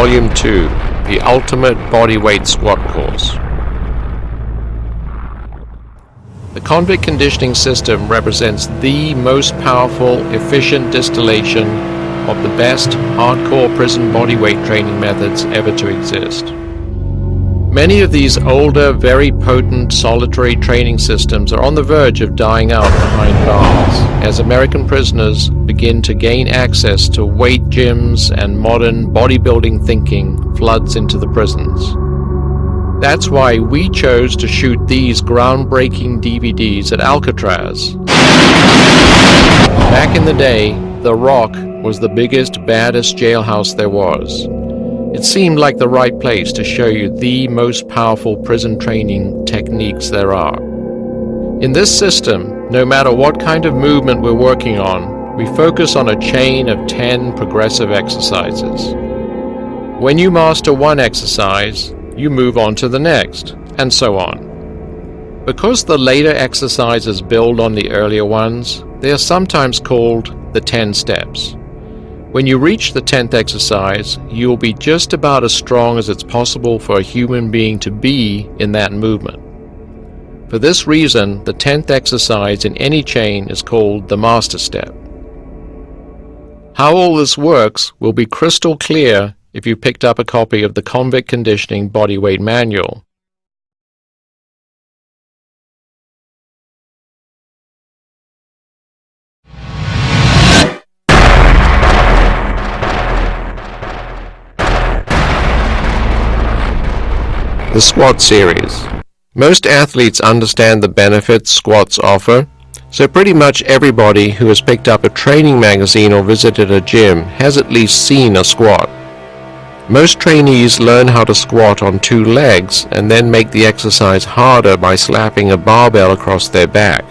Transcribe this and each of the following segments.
Volume 2, the Ultimate Bodyweight Squat Course. The convict conditioning system represents the most powerful, efficient distillation of the best hardcore prison bodyweight training methods ever to exist. Many of these older, very potent solitary training systems are on the verge of dying out behind bars as American prisoners begin to gain access to weight gyms and modern bodybuilding thinking floods into the prisons. That's why we chose to shoot these groundbreaking DVDs at Alcatraz. Back in the day, The Rock was the biggest, baddest jailhouse there was. It seemed like the right place to show you the most powerful prison training techniques there are. In this system, no matter what kind of movement we're working on, we focus on a chain of 10 progressive exercises. When you master one exercise, you move on to the next, and so on. Because the later exercises build on the earlier ones, they are sometimes called the 10 steps. When you reach the 10th exercise, you'll be just about as strong as it's possible for a human being to be in that movement. For this reason, the 10th exercise in any chain is called the master step. How all this works will be crystal clear if you picked up a copy of the Convict Conditioning Bodyweight Manual. The Squat Series. Most athletes understand the benefits squats offer, so pretty much everybody who has picked up a training magazine or visited a gym has at least seen a squat. Most trainees learn how to squat on 2 legs and then make the exercise harder by slapping a barbell across their back.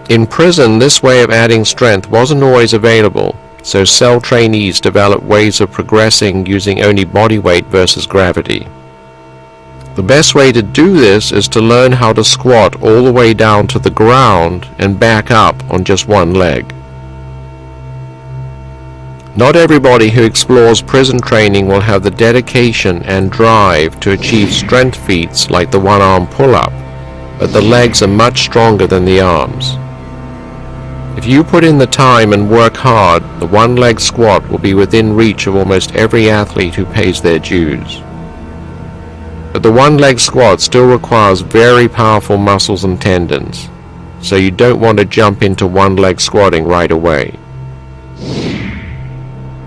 In prison, this way of adding strength wasn't always available, so cell trainees develop ways of progressing using only body weight versus gravity. The best way to do this is to learn how to squat all the way down to the ground and back up on just one leg. Not everybody who explores prison training will have the dedication and drive to achieve strength feats like the one-arm pull-up, but the legs are much stronger than the arms. If you put in the time and work hard, the one-leg squat will be within reach of almost every athlete who pays their dues. But the one-leg squat still requires very powerful muscles and tendons, so you don't want to jump into one-leg squatting right away.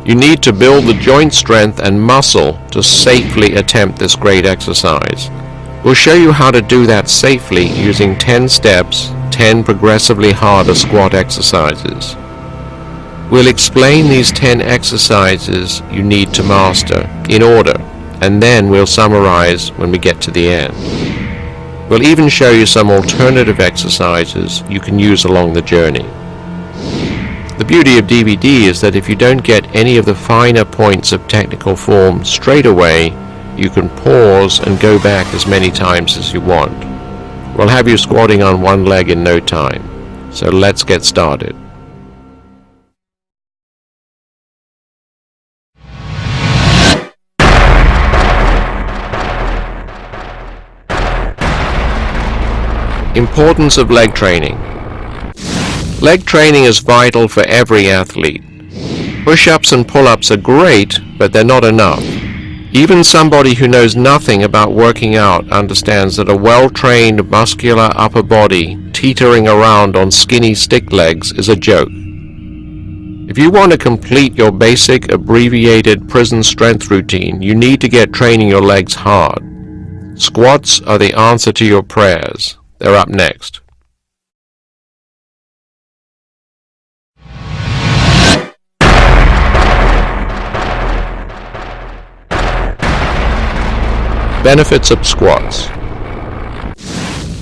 You need to build the joint strength and muscle to safely attempt this great exercise. We'll show you how to do that safely using 10 steps, 10 progressively harder squat exercises. We'll explain these 10 exercises you need to master in order, and then we'll summarize when we get to the end. We'll even show you some alternative exercises you can use along the journey. The beauty of DVD is that if you don't get any of the finer points of technical form straight away, you can pause and go back as many times as you want. We'll have you squatting on one leg in no time. So let's get started. Importance of leg training. Leg training is vital for every athlete. Push-ups and pull-ups are great, but they're not enough. Even somebody who knows nothing about working out understands that a well-trained muscular upper body teetering around on skinny stick legs is a joke. If you want to complete your basic abbreviated prison strength routine, you need to get training your legs hard. Squats are the answer to your prayers. They're up next. Benefits of squats.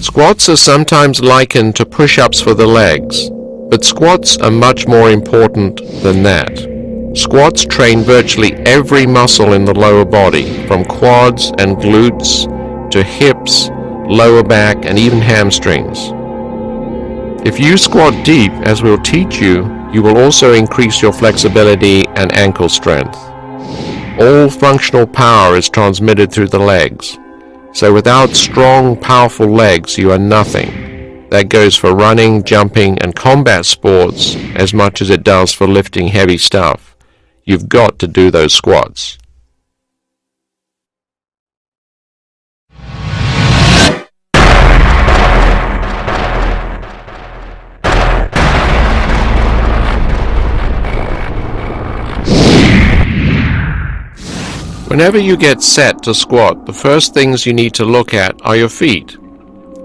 Squats are sometimes likened to push-ups for the legs, but squats are much more important than that. Squats train virtually every muscle in the lower body, from quads and glutes to hips, lower back, and even hamstrings. If you squat deep, as we'll teach you, you will also increase your flexibility and ankle strength. All functional power is transmitted through the legs. So without strong, powerful legs, you are nothing. That goes for running, jumping, and combat sports as much as it does for lifting heavy stuff. You've got to do those squats. Whenever you get set to squat, the first things you need to look at are your feet.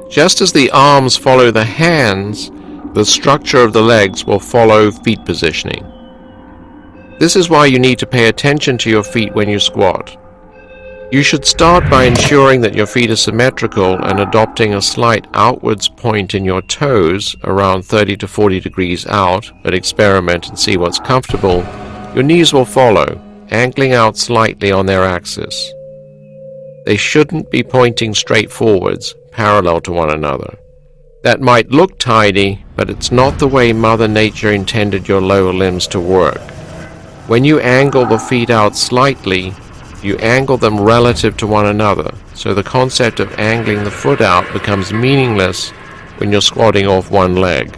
Just as the arms follow the hands, the structure of the legs will follow feet positioning. This is why you need to pay attention to your feet when you squat. You should start by ensuring that your feet are symmetrical and adopting a slight outwards point in your toes, around 30 to 40 degrees out, but experiment and see what's comfortable. Your knees will follow, angling out slightly on their axis. They shouldn't be pointing straight forwards, parallel to one another. That might look tidy, but it's not the way Mother Nature intended your lower limbs to work. When you angle the feet out slightly, you angle them relative to one another, so the concept of angling the foot out becomes meaningless when you're squatting off one leg.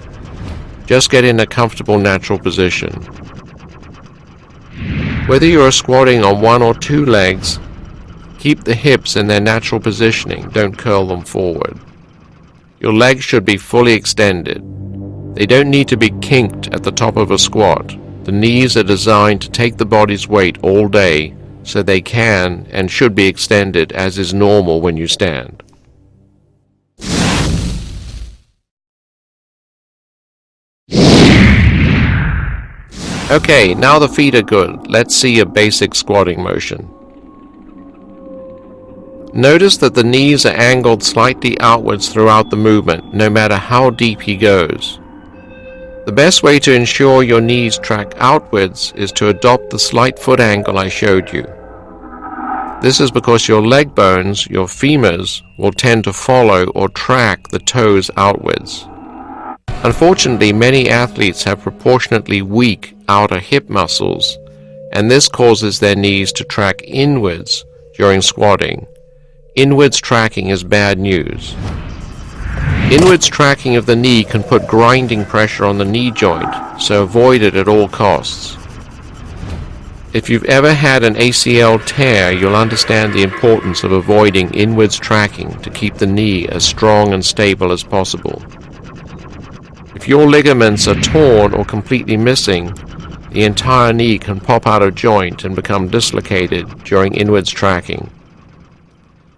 Just get in a comfortable natural position. Whether you are squatting on one or two legs, keep the hips in their natural positioning, don't curl them forward. Your legs should be fully extended. They don't need to be kinked at the top of a squat. The knees are designed to take the body's weight all day, so they can and should be extended as is normal when you stand. Okay, now the feet are good. Let's see a basic squatting motion. Notice that the knees are angled slightly outwards throughout the movement, no matter how deep he goes. The best way to ensure your knees track outwards is to adopt the slight foot angle I showed you. This is because your leg bones, your femurs, will tend to follow or track the toes outwards. Unfortunately, many athletes have proportionately weak outer hip muscles, and this causes their knees to track inwards during squatting. Inwards tracking is bad news. Inwards tracking of the knee can put grinding pressure on the knee joint, so avoid it at all costs. If you've ever had an ACL tear, you'll understand the importance of avoiding inwards tracking to keep the knee as strong and stable as possible. If your ligaments are torn or completely missing, the entire knee can pop out of joint and become dislocated during inwards tracking.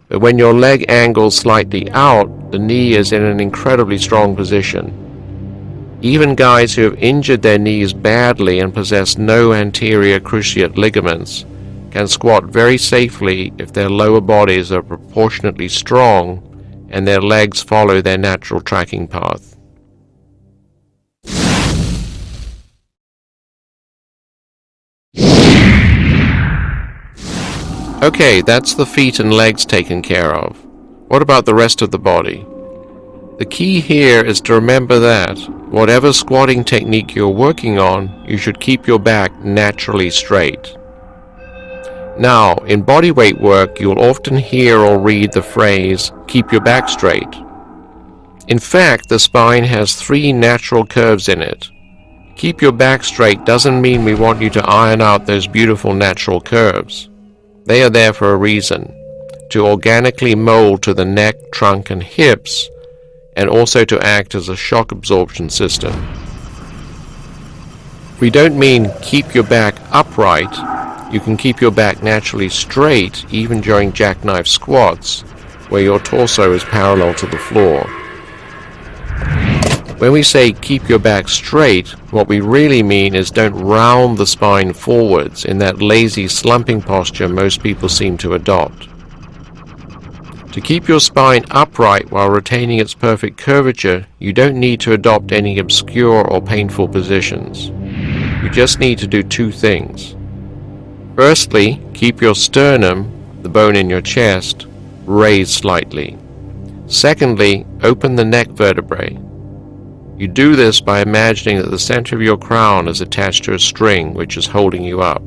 But when your leg angles slightly out, the knee is in an incredibly strong position. Even guys who have injured their knees badly and possess no anterior cruciate ligaments can squat very safely if their lower bodies are proportionately strong and their legs follow their natural tracking path. Okay, that's the feet and legs taken care of. What about the rest of the body? The key here is to remember that, whatever squatting technique you're working on, you should keep your back naturally straight. Now, in bodyweight work, you'll often hear or read the phrase, keep your back straight. In fact, the spine has 3 natural curves in it. Keep your back straight doesn't mean we want you to iron out those beautiful natural curves. They are there for a reason, to organically mold to the neck, trunk, and hips, and also to act as a shock absorption system. We don't mean keep your back upright. You can keep your back naturally straight even during jackknife squats, where your torso is parallel to the floor. When we say keep your back straight, what we really mean is don't round the spine forwards in that lazy slumping posture most people seem to adopt. To keep your spine upright while retaining its perfect curvature, you don't need to adopt any obscure or painful positions. You just need to do 2 things. Firstly, keep your sternum, the bone in your chest, raised slightly. Secondly, open the neck vertebrae. You do this by imagining that the center of your crown is attached to a string which is holding you up.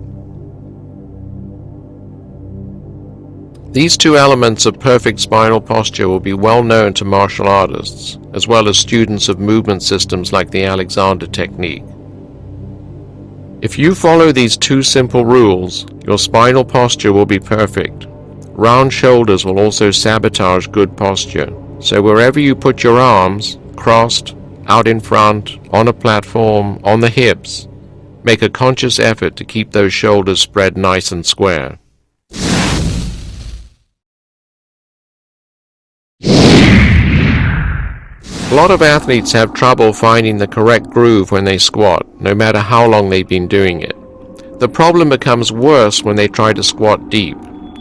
These two elements of perfect spinal posture will be well known to martial artists, as well as students of movement systems like the Alexander technique. If you follow these two simple rules, your spinal posture will be perfect. Round shoulders will also sabotage good posture, so wherever you put your arms, crossed, out in front, on a platform, on the hips, make a conscious effort to keep those shoulders spread nice and square. A lot of athletes have trouble finding the correct groove when they squat, no matter how long they've been doing it. The problem becomes worse when they try to squat deep.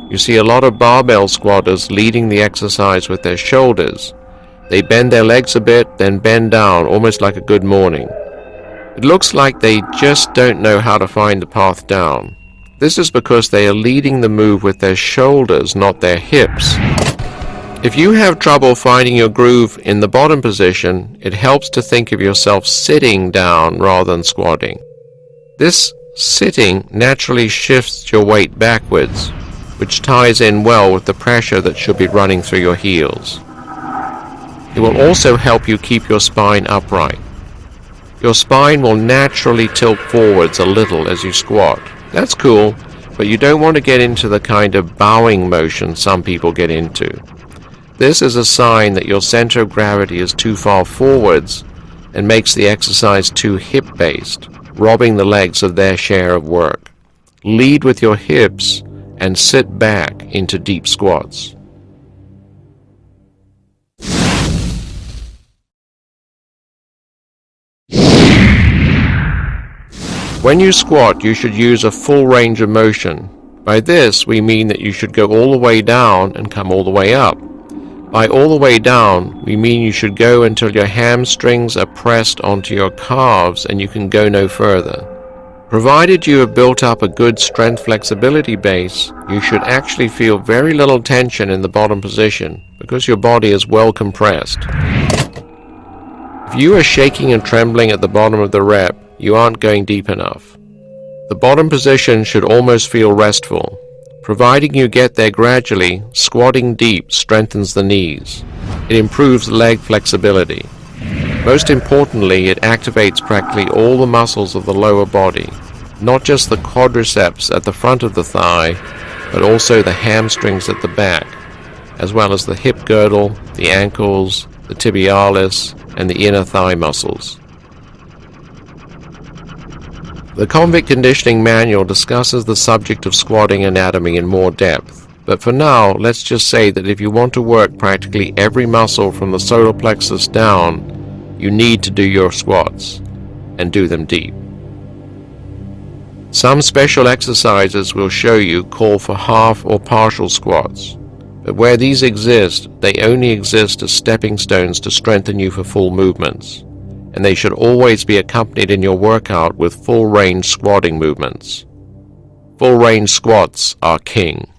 You see a lot of barbell squatters leading the exercise with their shoulders. They bend their legs a bit, then bend down, almost like a good morning. It looks like they just don't know how to find the path down. This is because they are leading the move with their shoulders, not their hips. If you have trouble finding your groove in the bottom position, it helps to think of yourself sitting down rather than squatting. This sitting naturally shifts your weight backwards, which ties in well with the pressure that should be running through your heels. It will also help you keep your spine upright. Your spine will naturally tilt forwards a little as you squat. That's cool, but you don't want to get into the kind of bowing motion some people get into. This is a sign that your center of gravity is too far forwards and makes the exercise too hip-based, robbing the legs of their share of work. Lead with your hips and sit back into deep squats. When you squat, you should use a full range of motion. By this, we mean that you should go all the way down and come all the way up. By all the way down, we mean you should go until your hamstrings are pressed onto your calves and you can go no further. Provided you have built up a good strength flexibility base, you should actually feel very little tension in the bottom position because your body is well compressed. If you are shaking and trembling at the bottom of the rep, you aren't going deep enough. The bottom position should almost feel restful. Providing you get there gradually, squatting deep strengthens the knees. It improves leg flexibility. Most importantly, it activates practically all the muscles of the lower body, not just the quadriceps at the front of the thigh, but also the hamstrings at the back, as well as the hip girdle, the ankles, the tibialis, and the inner thigh muscles. The Convict Conditioning Manual discusses the subject of squatting anatomy in more depth, but for now, let's just say that if you want to work practically every muscle from the solar plexus down, you need to do your squats, and do them deep. Some special exercises we'll show you call for half or partial squats, but where these exist, they only exist as stepping stones to strengthen you for full movements. And they should always be accompanied in your workout with full-range squatting movements. Full-range squats are king.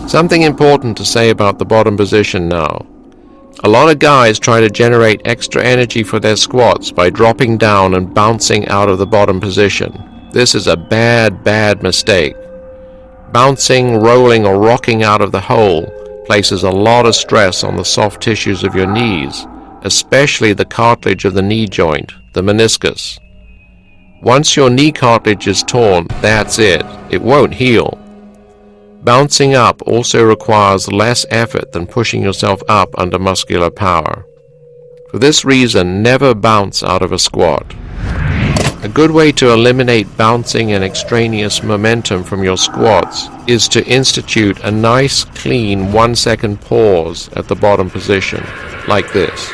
Something important to say about the bottom position now. A lot of guys try to generate extra energy for their squats by dropping down and bouncing out of the bottom position. This is a bad mistake. Bouncing, rolling, or rocking out of the hole places a lot of stress on the soft tissues of your knees, especially the cartilage of the knee joint, the meniscus. Once your knee cartilage is torn, that's it. It won't heal. Bouncing up also requires less effort than pushing yourself up under muscular power. For this reason, never bounce out of a squat. A good way to eliminate bouncing and extraneous momentum from your squats is to institute a nice, clean 1-second pause at the bottom position, like this.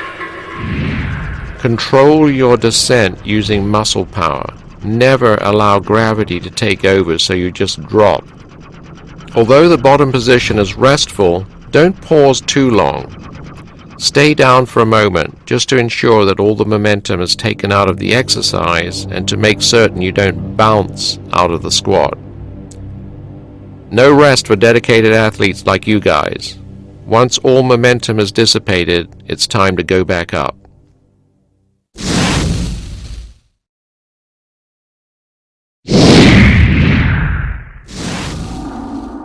Control your descent using muscle power. Never allow gravity to take over so you just drop. Although the bottom position is restful, don't pause too long. Stay down for a moment just to ensure that all the momentum is taken out of the exercise and to make certain you don't bounce out of the squat. No rest for dedicated athletes like you guys. Once all momentum is dissipated, it's time to go back up.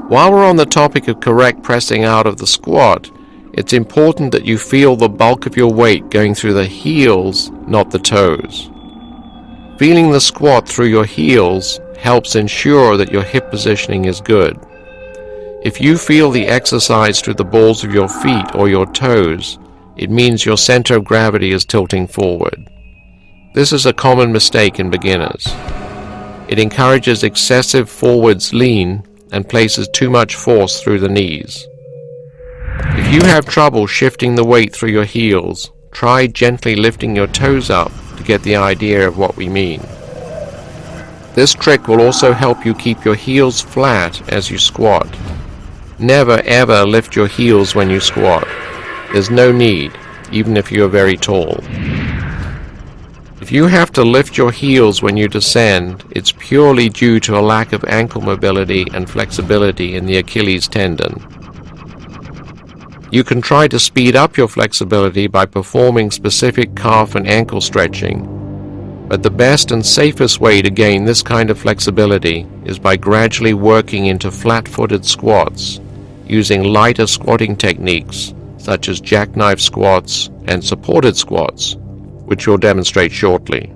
While we're on the topic of correct pressing out of the squat, it's important that you feel the bulk of your weight going through the heels, not the toes. Feeling the squat through your heels helps ensure that your hip positioning is good. If you feel the exercise through the balls of your feet or your toes, it means your center of gravity is tilting forward. This is a common mistake in beginners. It encourages excessive forwards lean and places too much force through the knees. If you have trouble shifting the weight through your heels, try gently lifting your toes up to get the idea of what we mean. This trick will also help you keep your heels flat as you squat. Never ever lift your heels when you squat. There's no need, even if you are very tall. If you have to lift your heels when you descend, it's purely due to a lack of ankle mobility and flexibility in the Achilles tendon. You can try to speed up your flexibility by performing specific calf and ankle stretching, but the best and safest way to gain this kind of flexibility is by gradually working into flat-footed squats, using lighter squatting techniques such as jackknife squats and supported squats, which we'll demonstrate shortly.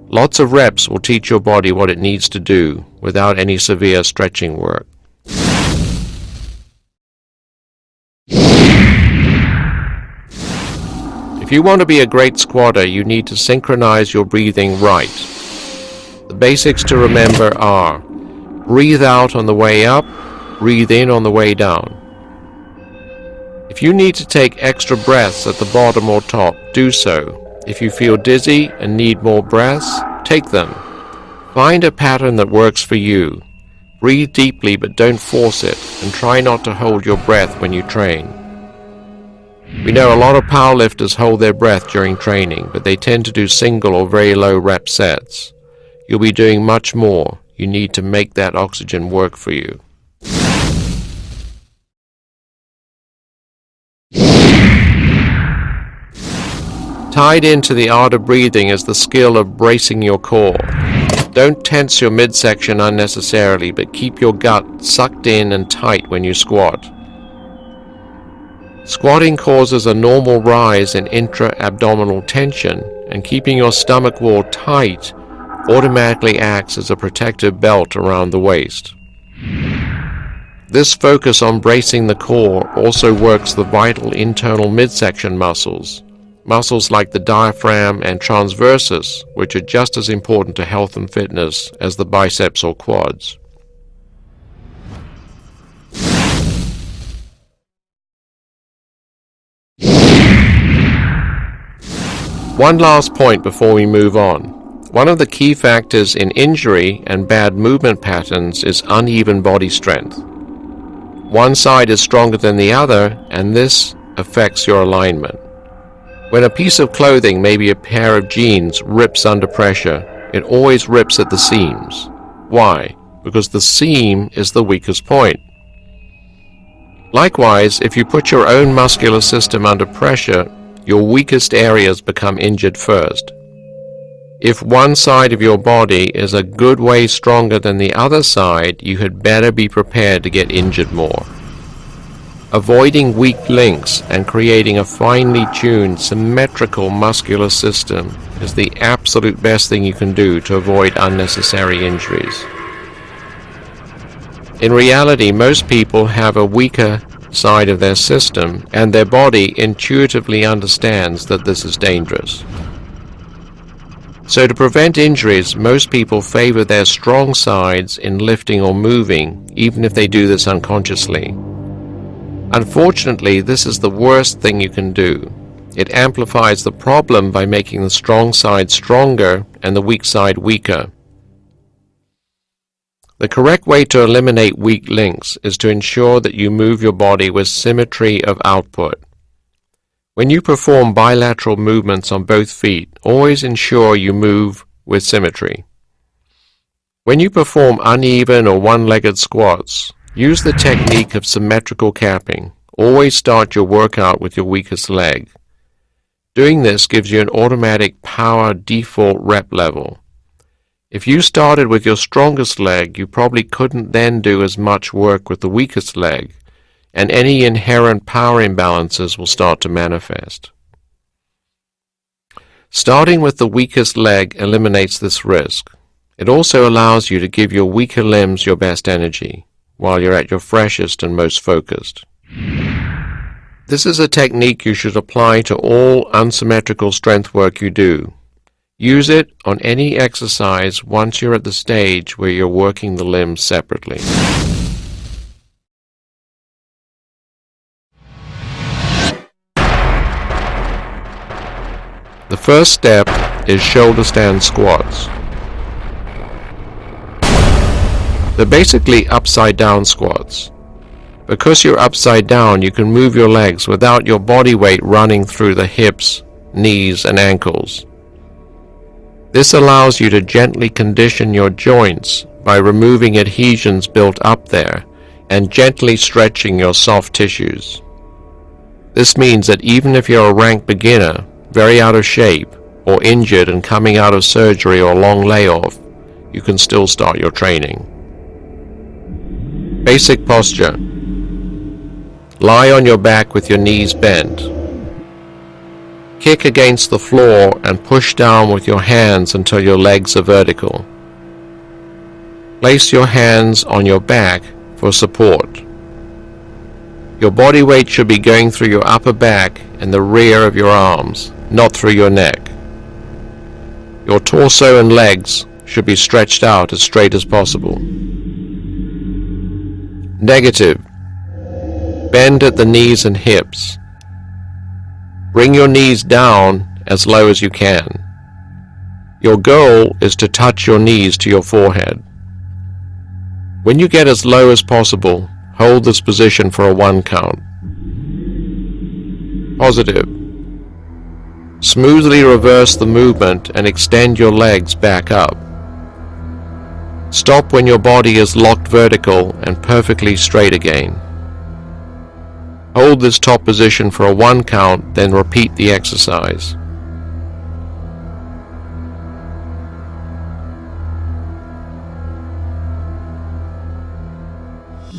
Lots of reps will teach your body what it needs to do without any severe stretching work. If you want to be a great squatter, you need to synchronize your breathing right. The basics to remember are: breathe out on the way up, breathe in on the way down. If you need to take extra breaths at the bottom or top, do so. If you feel dizzy and need more breaths, take them. Find a pattern that works for you. Breathe deeply but don't force it, and try not to hold your breath when you train. We know a lot of powerlifters hold their breath during training, but they tend to do single or very low rep sets. You'll be doing much more. You need to make that oxygen work for you. Tied into the art of breathing is the skill of bracing your core. Don't tense your midsection unnecessarily, but keep your gut sucked in and tight when you squat. Squatting causes a normal rise in intra-abdominal tension, and keeping your stomach wall tight automatically acts as a protective belt around the waist. This focus on bracing the core also works the vital internal midsection muscles like the diaphragm and transversus, which are just as important to health and fitness as the biceps or quads. One last point before we move on. One of the key factors in injury and bad movement patterns is uneven body strength. One side is stronger than the other, and this affects your alignment. When a piece of clothing, maybe a pair of jeans, rips under pressure, it always rips at the seams. Why? Because the seam is the weakest point. Likewise, if you put your own muscular system under pressure, your weakest areas become injured first. If one side of your body is a good way stronger than the other side, you had better be prepared to get injured more. Avoiding weak links and creating a finely tuned, symmetrical muscular system is the absolute best thing you can do to avoid unnecessary injuries. In reality, most people have a weaker side of their system, and their body intuitively understands that this is dangerous. So to prevent injuries, most people favor their strong sides in lifting or moving, even if they do this unconsciously. Unfortunately, this is the worst thing you can do. It amplifies the problem by making the strong side stronger and the weak side weaker. The correct way to eliminate weak links is to ensure that you move your body with symmetry of output. When you perform bilateral movements on both feet, always ensure you move with symmetry. When you perform uneven or one-legged squats, use the technique of symmetrical capping. Always start your workout with your weakest leg. Doing this gives you an automatic power default rep level. If you started with your strongest leg, you probably couldn't then do as much work with the weakest leg, and any inherent power imbalances will start to manifest. Starting with the weakest leg eliminates this risk. It also allows you to give your weaker limbs your best energy, while you're at your freshest and most focused. This is a technique you should apply to all unsymmetrical strength work you do. Use it on any exercise once you're at the stage where you're working the limbs separately. The first step is shoulder stand squats. They're basically upside down squats. Because you're upside down, you can move your legs without your body weight running through the hips, knees, and ankles. This allows you to gently condition your joints by removing adhesions built up there and gently stretching your soft tissues. This means that even if you're a rank beginner, very out of shape, or injured and coming out of surgery or long layoff, you can still start your training. Basic posture. Lie on your back with your knees bent. Kick against the floor and push down with your hands until your legs are vertical. Place your hands on your back for support. Your body weight should be going through your upper back and the rear of your arms, not through your neck. Your torso and legs should be stretched out as straight as possible. Negative. Bend at the knees and hips. Bring your knees down as low as you can. Your goal is to touch your knees to your forehead. When you get as low as possible, hold this position for a 1 count. Positive. Smoothly reverse the movement and extend your legs back up. Stop when your body is locked vertical and perfectly straight again. Hold this top position for a 1 count, then repeat the exercise.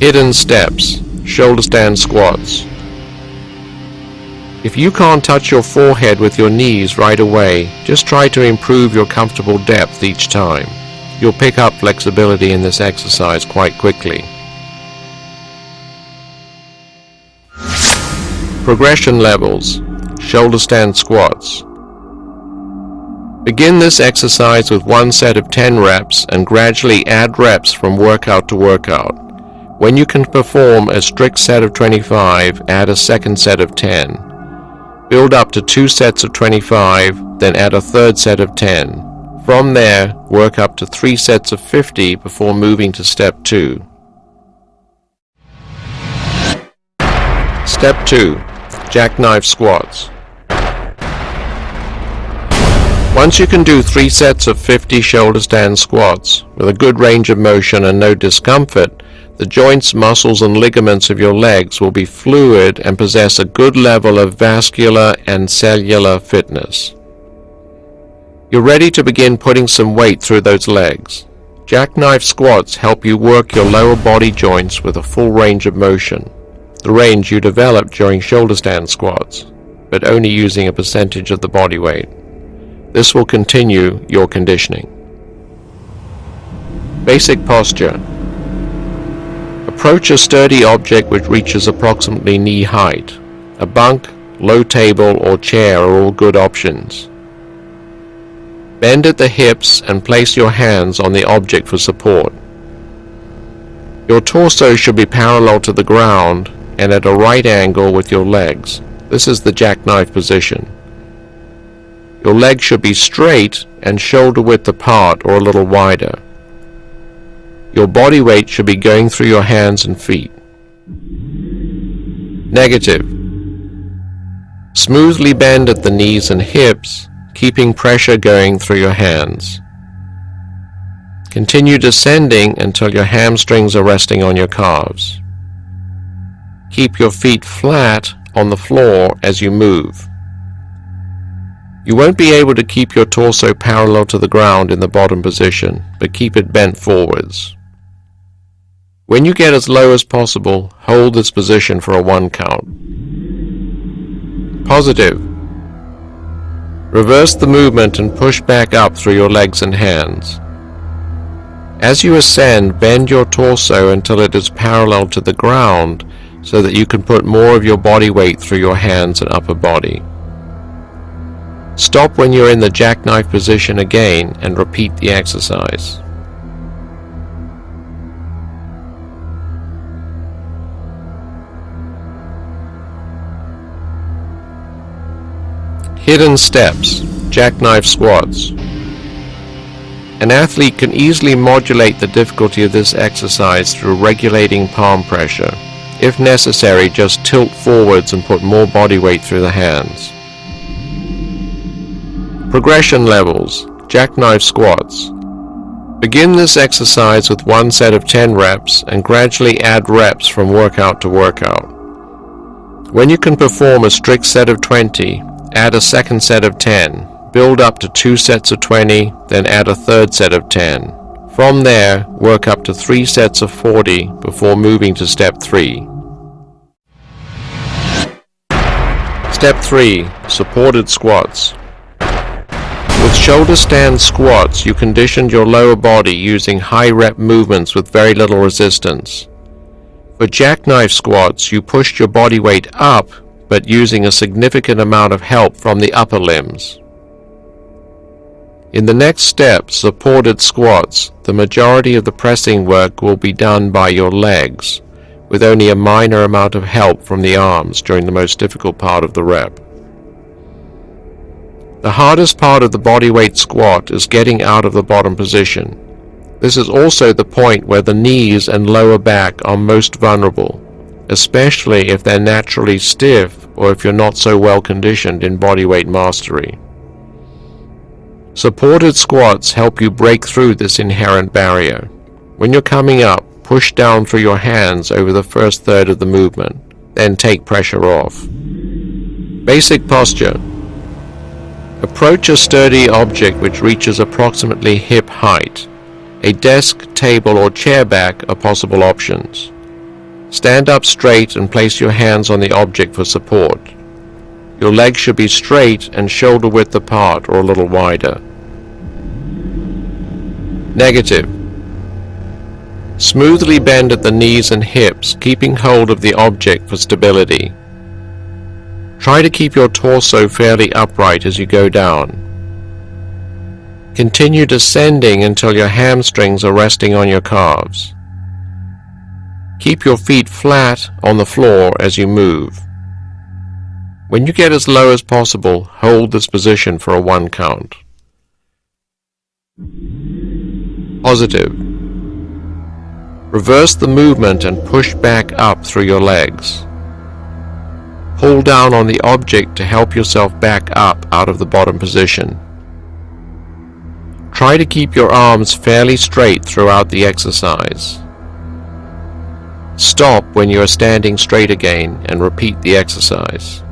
Hidden steps, shoulder stand squats. If you can't touch your forehead with your knees right away, just try to improve your comfortable depth each time. You'll pick up flexibility in this exercise quite quickly. Progression levels, shoulder stand squats. Begin this exercise with 1 set of 10 reps and gradually add reps from workout to workout. When you can perform a strict set of 25, add a second set of 10. Build up to 2 sets of 25, then add a third set of 10. From there, work up to 3 sets of 50 before moving to step 2. Step 2. Jackknife squats. Once you can do 3 sets of 50 shoulder stand squats with a good range of motion and no discomfort, the joints, muscles, and ligaments of your legs will be fluid and possess a good level of vascular and cellular fitness. You're ready to begin putting some weight through those legs. Jackknife squats help you work your lower body joints with a full range of motion, the range you develop during shoulder stand squats, but only using a percentage of the body weight. This will continue your conditioning. Basic posture. Approach a sturdy object which reaches approximately knee height. A bunk, low table, or chair are all good options. Bend at the hips and place your hands on the object for support. Your torso should be parallel to the ground and at a right angle with your legs. This is the jackknife position. Your legs should be straight and shoulder width apart or a little wider. Your body weight should be going through your hands and feet. Negative. Smoothly bend at the knees and hips, keeping pressure going through your hands. Continue descending until your hamstrings are resting on your calves. Keep your feet flat on the floor as you move. You won't be able to keep your torso parallel to the ground in the bottom position, but keep it bent forwards. When you get as low as possible, hold this position for a 1 count. Positive. Reverse the movement and push back up through your legs and hands. As you ascend, bend your torso until it is parallel to the ground so that you can put more of your body weight through your hands and upper body. Stop when you're in the jackknife position again and repeat the exercise. Hidden steps, jackknife squats. An athlete can easily modulate the difficulty of this exercise through regulating palm pressure. If necessary, just tilt forwards and put more body weight through the hands. Progression levels, jackknife squats. Begin this exercise with one set of 10 reps and gradually add reps from workout to workout. When you can perform a strict set of 20, add a second set of 10. Build up to 2 sets of 20, then add a third set of 10. From there, work up to 3 sets of 40 before moving to step 3. Step 3. Supported squats. With shoulder stand squats, you conditioned your lower body using high rep movements with very little resistance. For jackknife squats, you pushed your body weight up, but using a significant amount of help from the upper limbs. In the next step, supported squats, the majority of the pressing work will be done by your legs, with only a minor amount of help from the arms during the most difficult part of the rep. The hardest part of the bodyweight squat is getting out of the bottom position. This is also the point where the knees and lower back are most vulnerable, especially if they're naturally stiff or if you're not so well conditioned in bodyweight mastery. Supported squats help you break through this inherent barrier. When you're coming up, push down through your hands over the first third of the movement, then take pressure off. Basic posture. Approach a sturdy object which reaches approximately hip height. A desk, table, or chair back are possible options. Stand up straight and place your hands on the object for support. Your legs should be straight and shoulder width apart or a little wider. Negative. Smoothly bend at the knees and hips, keeping hold of the object for stability. Try to keep your torso fairly upright as you go down. Continue descending until your hamstrings are resting on your calves. Keep your feet flat on the floor as you move. When you get as low as possible, hold this position for a 1 count. Positive. Reverse the movement and push back up through your legs. Pull down on the object to help yourself back up out of the bottom position. Try to keep your arms fairly straight throughout the exercise. Stop when you are standing straight again and repeat the exercise.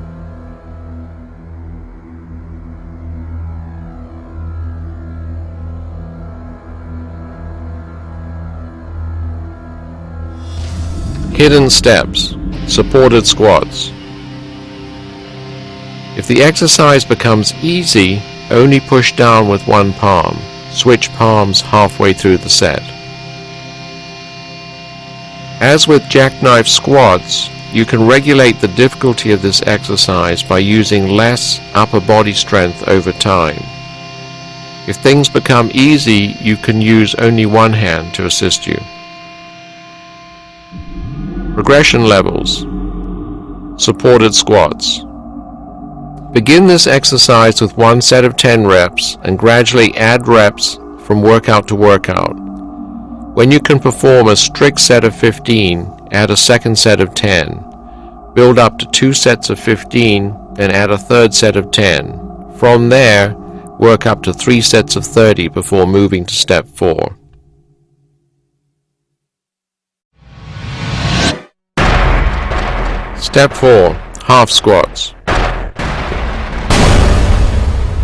Hidden steps, supported squats. If the exercise becomes easy, only push down with one palm. Switch palms halfway through the set. As with jackknife squats, you can regulate the difficulty of this exercise by using less upper body strength over time. If things become easy, you can use only one hand to assist you. Progression levels. Supported squats. Begin this exercise with one set of 10 reps and gradually add reps from workout to workout. When you can perform a strict set of 15, add a second set of 10. Build up to 2 sets of 15, then add a third set of 10. From there, work up to 3 sets of 30 before moving to step 4. Step 4. Half squats.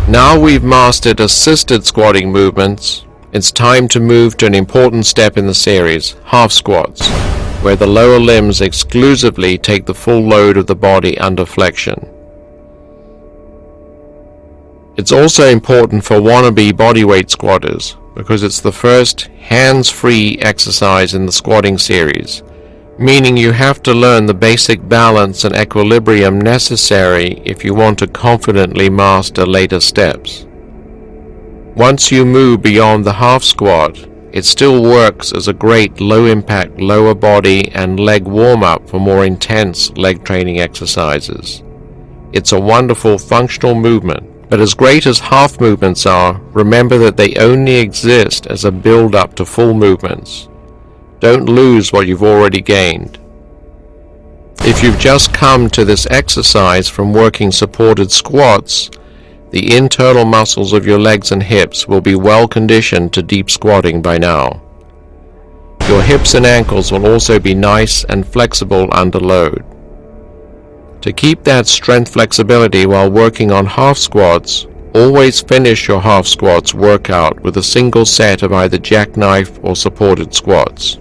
Now we've mastered assisted squatting movements, it's time to move to an important step in the series, half squats, where the lower limbs exclusively take the full load of the body under flexion. It's also important for wannabe bodyweight squatters because it's the first hands-free exercise in the squatting series, meaning you have to learn the basic balance and equilibrium necessary if you want to confidently master later steps. Once you move beyond the half squat, it still works as a great low-impact lower body and leg warm-up for more intense leg training exercises. It's a wonderful functional movement, but as great as half movements are, remember that they only exist as a build-up to full movements. Don't lose what you've already gained. If you've just come to this exercise from working supported squats, the internal muscles of your legs and hips will be well conditioned to deep squatting by now. Your hips and ankles will also be nice and flexible under load. To keep that strength flexibility while working on half squats, always finish your half squats workout with a single set of either jackknife or supported squats.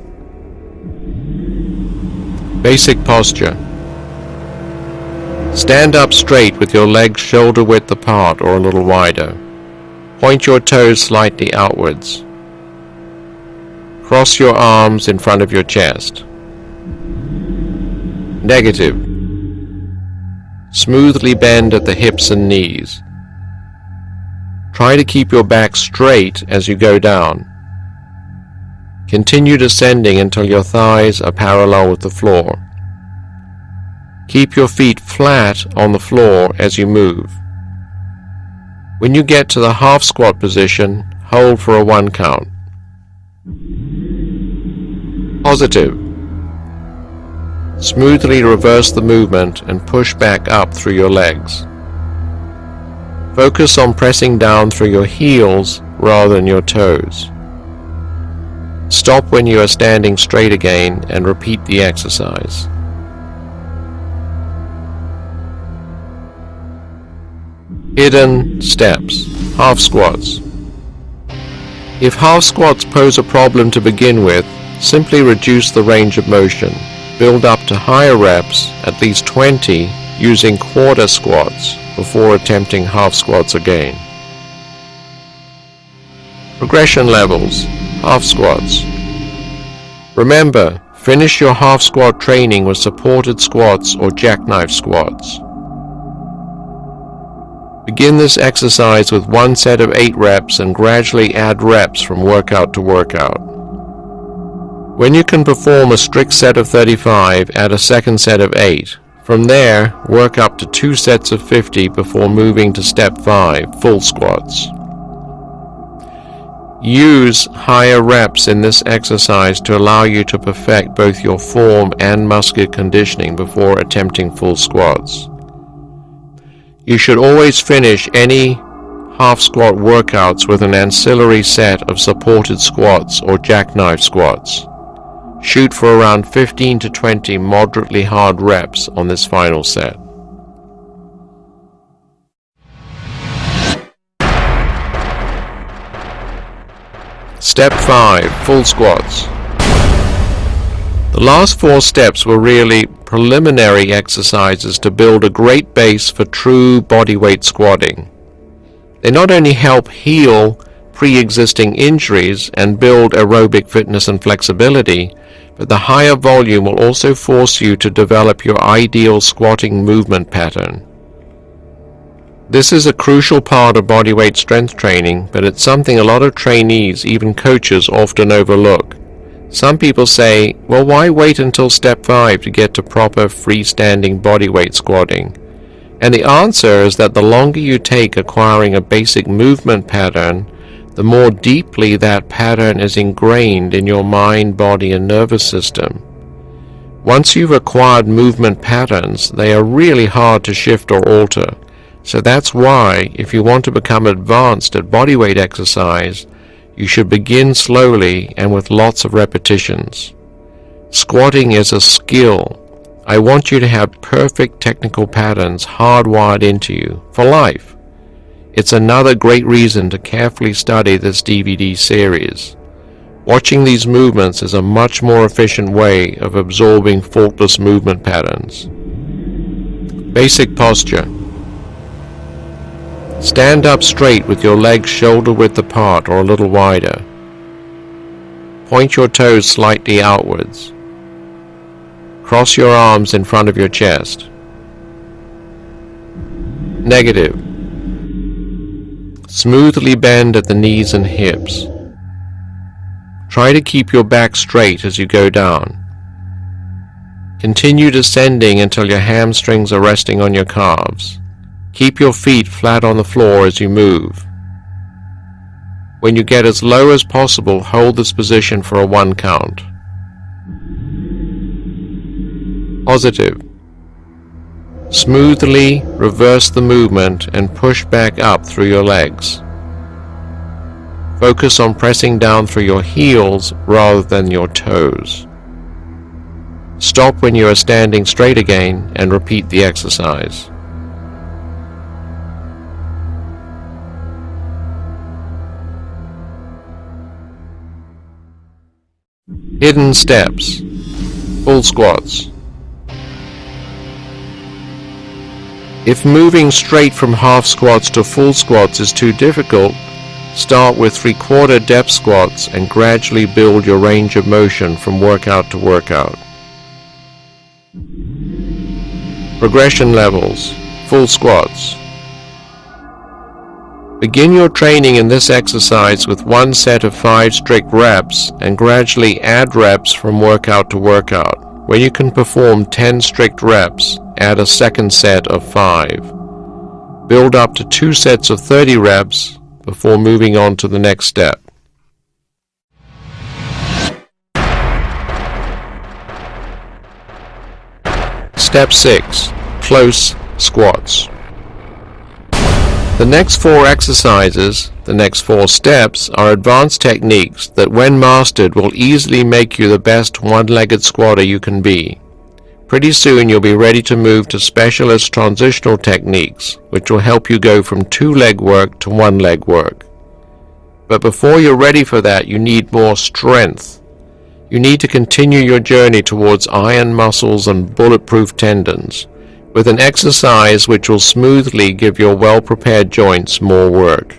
Basic posture. Stand up straight with your legs shoulder width apart or a little wider. Point your toes slightly outwards. Cross your arms in front of your chest. Negative. Smoothly bend at the hips and knees. Try to keep your back straight as you go down. Continue descending until your thighs are parallel with the floor. Keep your feet flat on the floor as you move. When you get to the half squat position, hold for a 1 count. Positive. Smoothly reverse the movement and push back up through your legs. Focus on pressing down through your heels rather than your toes. Stop when you are standing straight again and repeat the exercise. Hidden steps, half squats. If half squats pose a problem to begin with, simply reduce the range of motion. Build up to higher reps, at least 20, using quarter squats before attempting half squats again. Progression levels, half squats. Remember, finish your half squat training with supported squats or jackknife squats. Begin this exercise with 1 set of 8 reps and gradually add reps from workout to workout. When you can perform a strict set of 35, add a second set of 8. From there, work up to 2 sets of 50 before moving to step 5, full squats. Use higher reps in this exercise to allow you to perfect both your form and muscular conditioning before attempting full squats. You should always finish any half squat workouts with an ancillary set of supported squats or jackknife squats. Shoot for around 15 to 20 moderately hard reps on this final set. Step 5, full squats. The last 4 steps were really preliminary exercises to build a great base for true bodyweight squatting. They not only help heal pre-existing injuries and build aerobic fitness and flexibility, but the higher volume will also force you to develop your ideal squatting movement pattern. This is a crucial part of bodyweight strength training, but it's something a lot of trainees, even coaches, often overlook. Some people say, well, why wait until step 5 to get to proper freestanding bodyweight squatting? And the answer is that the longer you take acquiring a basic movement pattern, the more deeply that pattern is ingrained in your mind, body, and nervous system. Once you've acquired movement patterns, they are really hard to shift or alter. So that's why, if you want to become advanced at bodyweight exercise, you should begin slowly and with lots of repetitions. Squatting is a skill. I want you to have perfect technical patterns hardwired into you for life. It's another great reason to carefully study this DVD series. Watching these movements is a much more efficient way of absorbing faultless movement patterns. Basic posture. Stand up straight with your legs shoulder width apart or a little wider. Point your toes slightly outwards. Cross your arms in front of your chest. Negative. Smoothly bend at the knees and hips. Try to keep your back straight as you go down. Continue descending until your hamstrings are resting on your calves. Keep your feet flat on the floor as you move. When you get as low as possible, hold this position for a 1 count. Positive. Smoothly reverse the movement and push back up through your legs. Focus on pressing down through your heels rather than your toes. Stop when you are standing straight again and repeat the exercise. Hidden steps. Full squats. If moving straight from half squats to full squats is too difficult, start with 3/4 depth squats and gradually build your range of motion from workout to workout. Progression levels. Full squats. Begin your training in this exercise with 1 set of 5 strict reps and gradually add reps from workout to workout. When you can perform 10 strict reps, add a second set of 5. Build up to 2 sets of 30 reps before moving on to the next step. Step 6. Close squats. The next 4 exercises, the next 4 steps, are advanced techniques that when mastered will easily make you the best one-legged squatter you can be. Pretty soon you'll be ready to move to specialist transitional techniques, which will help you go from 2-leg work to 1-leg work. But before you're ready for that, you need more strength. You need to continue your journey towards iron muscles and bulletproof tendons, with an exercise which will smoothly give your well-prepared joints more work.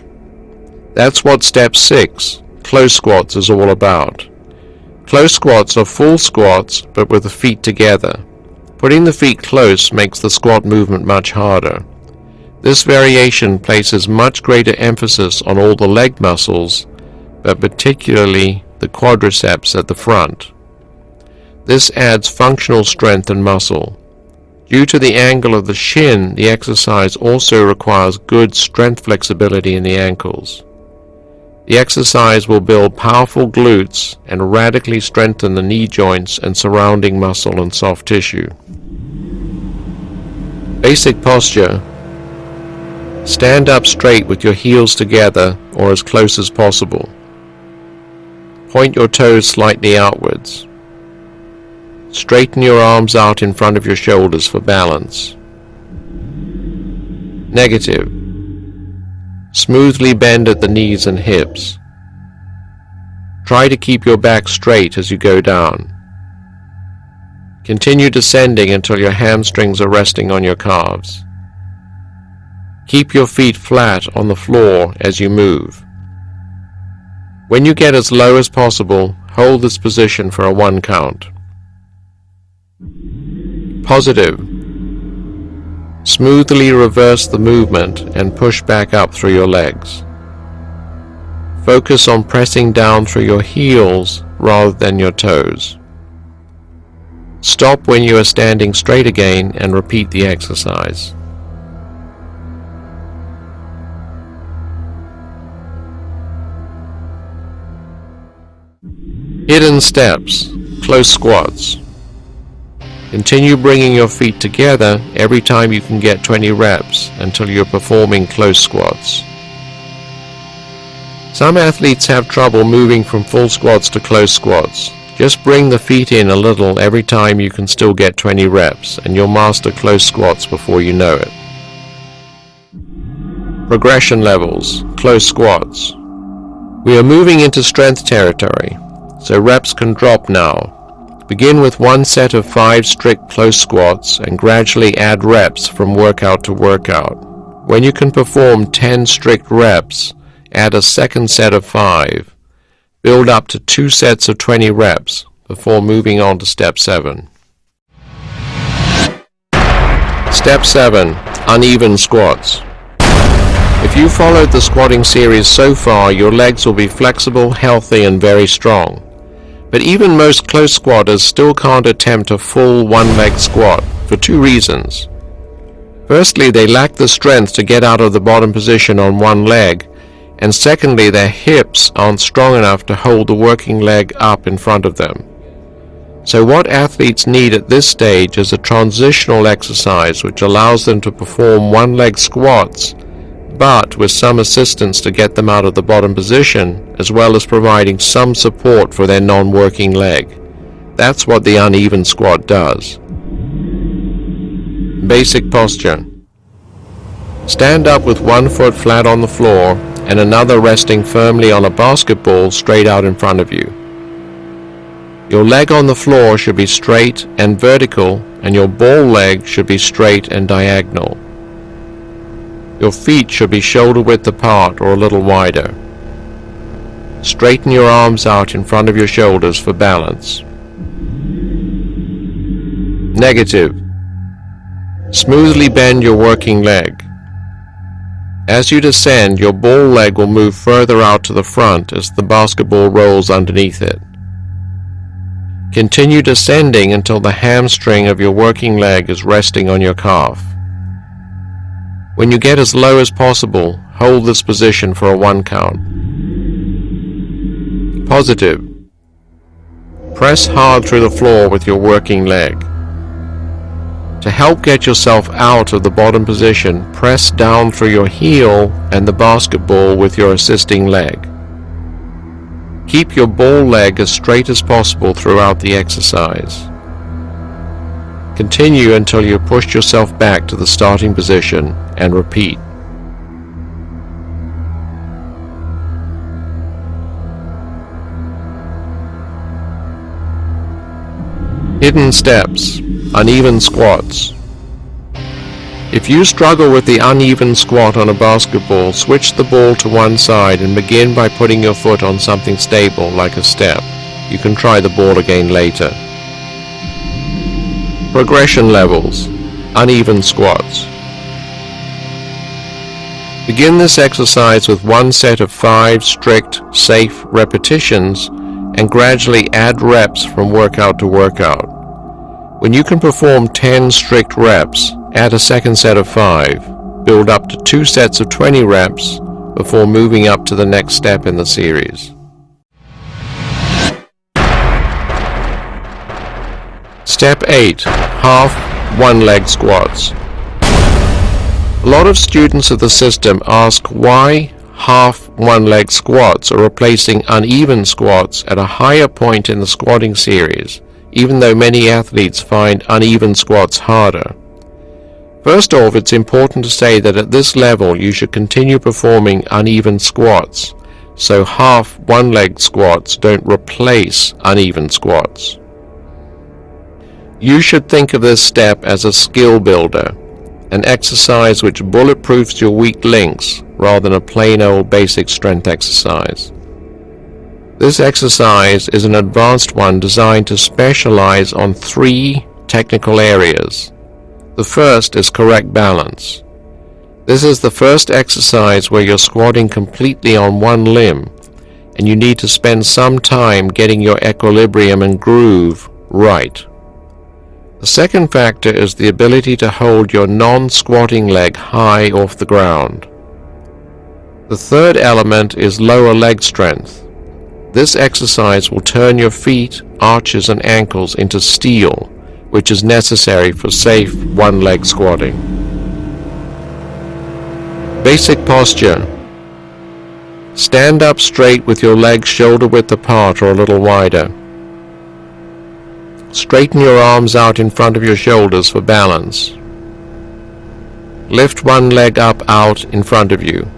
That's what step 6, close squats, is all about. Close squats are full squats but with the feet together. Putting the feet close makes the squat movement much harder. This variation places much greater emphasis on all the leg muscles, but particularly the quadriceps at the front. This adds functional strength and muscle. Due to the angle of the shin, the exercise also requires good strength flexibility in the ankles. The exercise will build powerful glutes and radically strengthen the knee joints and surrounding muscle and soft tissue. Basic posture. Stand up straight with your heels together or as close as possible. Point your toes slightly outwards. Straighten your arms out in front of your shoulders for balance. Negative. Smoothly bend at the knees and hips. Try to keep your back straight as you go down. Continue descending until your hamstrings are resting on your calves. Keep your feet flat on the floor as you move. When you get as low as possible, hold this position for a 1 count. Positive. Smoothly reverse the movement and push back up through your legs. Focus on pressing down through your heels rather than your toes. Stop when you are standing straight again and repeat the exercise. Hidden steps, close squats. Continue bringing your feet together every time you can get 20 reps until you're performing close squats. Some athletes have trouble moving from full squats to close squats. Just bring the feet in a little every time you can still get 20 reps, and you'll master close squats before you know it. Progression levels, close squats. We are moving into strength territory, so reps can drop now. Begin with one set of 5 strict close squats and gradually add reps from workout to workout. When you can perform 10 strict reps, add a second set of 5. Build up to 2 sets of 20 reps before moving on to Step 7. Step 7. Uneven squats. If you followed the squatting series so far, your legs will be flexible, healthy, and very strong. But even most close squatters still can't attempt a full one-leg squat for 2 reasons. Firstly, they lack the strength to get out of the bottom position on one leg, and secondly, their hips aren't strong enough to hold the working leg up in front of them. So what athletes need at this stage is a transitional exercise which allows them to perform one-leg squats, but with some assistance to get them out of the bottom position, as well as providing some support for their non-working leg. That's what the uneven squat does. Basic posture. Stand up with one foot flat on the floor and another resting firmly on a basketball straight out in front of you. Your leg on the floor should be straight and vertical, and your ball leg should be straight and diagonal. Your feet should be shoulder width apart or a little wider. Straighten your arms out in front of your shoulders for balance. Negative. Smoothly bend your working leg. As you descend, your ball leg will move further out to the front as the basketball rolls underneath it. Continue descending until the hamstring of your working leg is resting on your calf. When you get as low as possible, hold this position for a 1 count. Positive. Press hard through the floor with your working leg. To help get yourself out of the bottom position, press down through your heel and the basketball with your assisting leg. Keep your ball leg as straight as possible throughout the exercise. Continue until you push yourself back to the starting position and repeat. Hidden steps, uneven squats. If you struggle with the uneven squat on a basketball, switch the ball to one side and begin by putting your foot on something stable like a step. You can try the ball again later. Progression levels, uneven squats. Begin this exercise with one set of 5 strict, safe repetitions and gradually add reps from workout to workout. When you can perform 10 strict reps, add a second set of 5. Build up to 2 sets of 20 reps before moving up to the next step in the series. Step 8. Half one-leg squats. A lot of students of the system ask why half one-leg squats are replacing uneven squats at a higher point in the squatting series, even though many athletes find uneven squats harder. First off, it's important to say that at this level you should continue performing uneven squats, so half one-leg squats don't replace uneven squats. You should think of this step as a skill builder, an exercise which bulletproofs your weak links rather than a plain old basic strength exercise. This exercise is an advanced one designed to specialize on 3 technical areas. The first is correct balance. This is the first exercise where you're squatting completely on one limb, and you need to spend some time getting your equilibrium and groove right. The second factor is the ability to hold your non-squatting leg high off the ground. The third element is lower leg strength. This exercise will turn your feet, arches, and ankles into steel, which is necessary for safe one-leg squatting. Basic posture. Stand up straight with your legs shoulder width apart or a little wider. Straighten your arms out in front of your shoulders for balance. Lift one leg up out in front of you.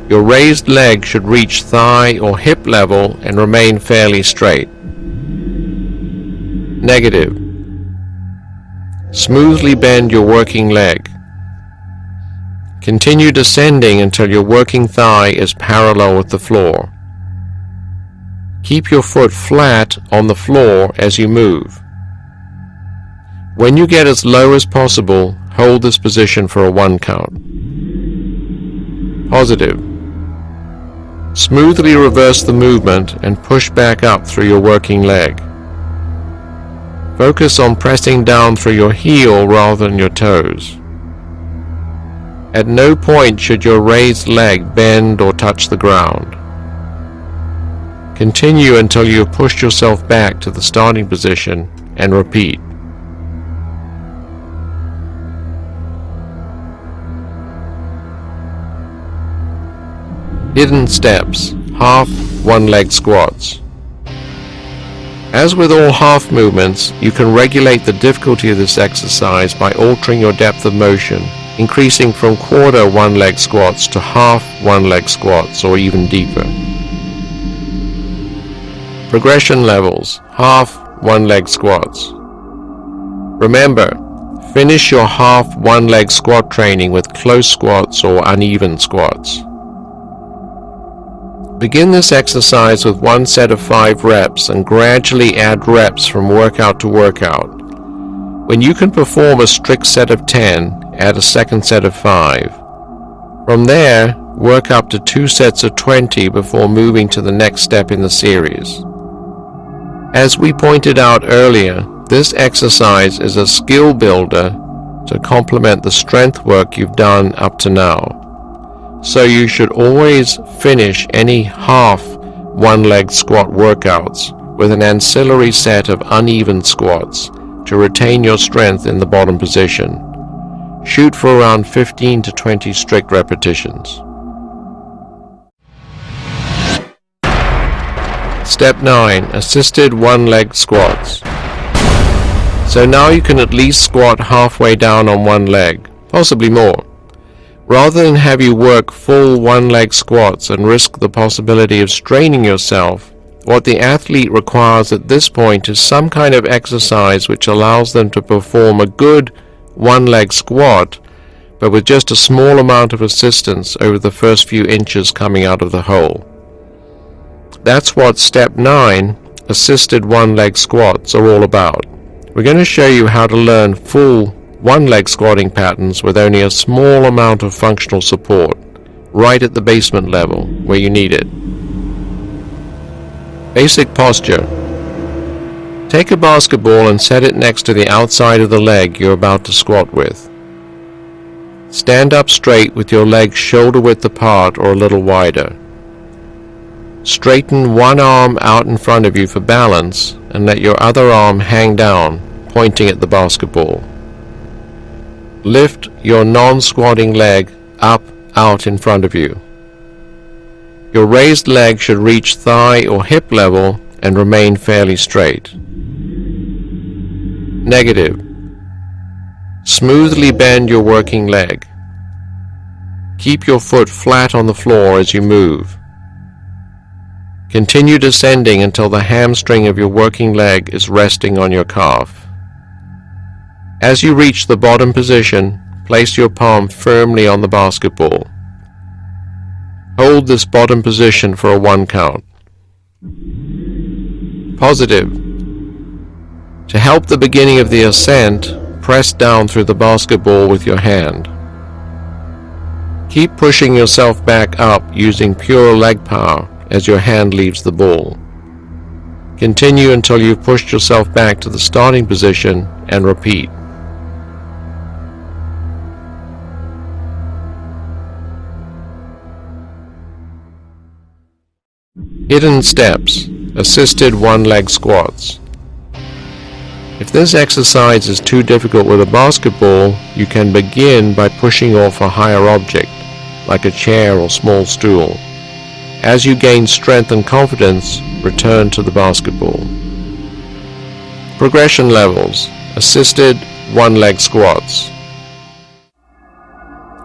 Your raised leg should reach thigh or hip level and remain fairly straight. Negative. Smoothly bend your working leg. Continue descending until your working thigh is parallel with the floor. Keep your foot flat on the floor as you move. When you get as low as possible, hold this position for a 1 count. Positive. Smoothly reverse the movement and push back up through your working leg. Focus on pressing down through your heel rather than your toes. At no point should your raised leg bend or touch the ground. Continue until you have pushed yourself back to the starting position and repeat. Hidden steps, half one-leg squats. As with all half movements, you can regulate the difficulty of this exercise by altering your depth of motion, increasing from quarter one-leg squats to half one-leg squats or even deeper. Progression levels, half one-leg squats. Remember, finish your half one-leg squat training with close squats or uneven squats. Begin this exercise with one set of 5 reps and gradually add reps from workout to workout. When you can perform a strict set of 10, add a second set of 5. From there, work up to 2 sets of 20 before moving to the next step in the series. As we pointed out earlier, this exercise is a skill builder to complement the strength work you've done up to now. So you should always finish any half one-leg squat workouts with an ancillary set of uneven squats to retain your strength in the bottom position. Shoot for around 15 to 20 strict repetitions. Step 9. Assisted one-leg squats. So now you can at least squat halfway down on one leg, possibly more. Rather than have you work full one-leg squats and risk the possibility of straining yourself, what the athlete requires at this point is some kind of exercise which allows them to perform a good one-leg squat, but with just a small amount of assistance over the first few inches coming out of the hole. That's what Step 9, Assisted One-Leg Squats, are all about. We're going to show you how to learn full one-leg squatting patterns with only a small amount of functional support, right at the basement level, where you need it. Basic posture. Take a basketball and set it next to the outside of the leg you're about to squat with. Stand up straight with your legs shoulder-width apart or a little wider. Straighten one arm out in front of you for balance and let your other arm hang down, pointing at the basketball. Lift your non-squatting leg up out in front of you. Your raised leg should reach thigh or hip level and remain fairly straight. Negative. Smoothly bend your working leg. Keep your foot flat on the floor as you move. Continue descending until the hamstring of your working leg is resting on your calf. As you reach the bottom position, place your palm firmly on the basketball. Hold this bottom position for a 1 count. Positive. To help the beginning of the ascent, press down through the basketball with your hand. Keep pushing yourself back up using pure leg power as your hand leaves the ball. Continue until you've pushed yourself back to the starting position and repeat. Hidden steps, assisted one-leg squats. If this exercise is too difficult with a basketball, you can begin by pushing off a higher object, like a chair or small stool. As you gain strength and confidence, return to the basketball. Progression levels, assisted one-leg squats.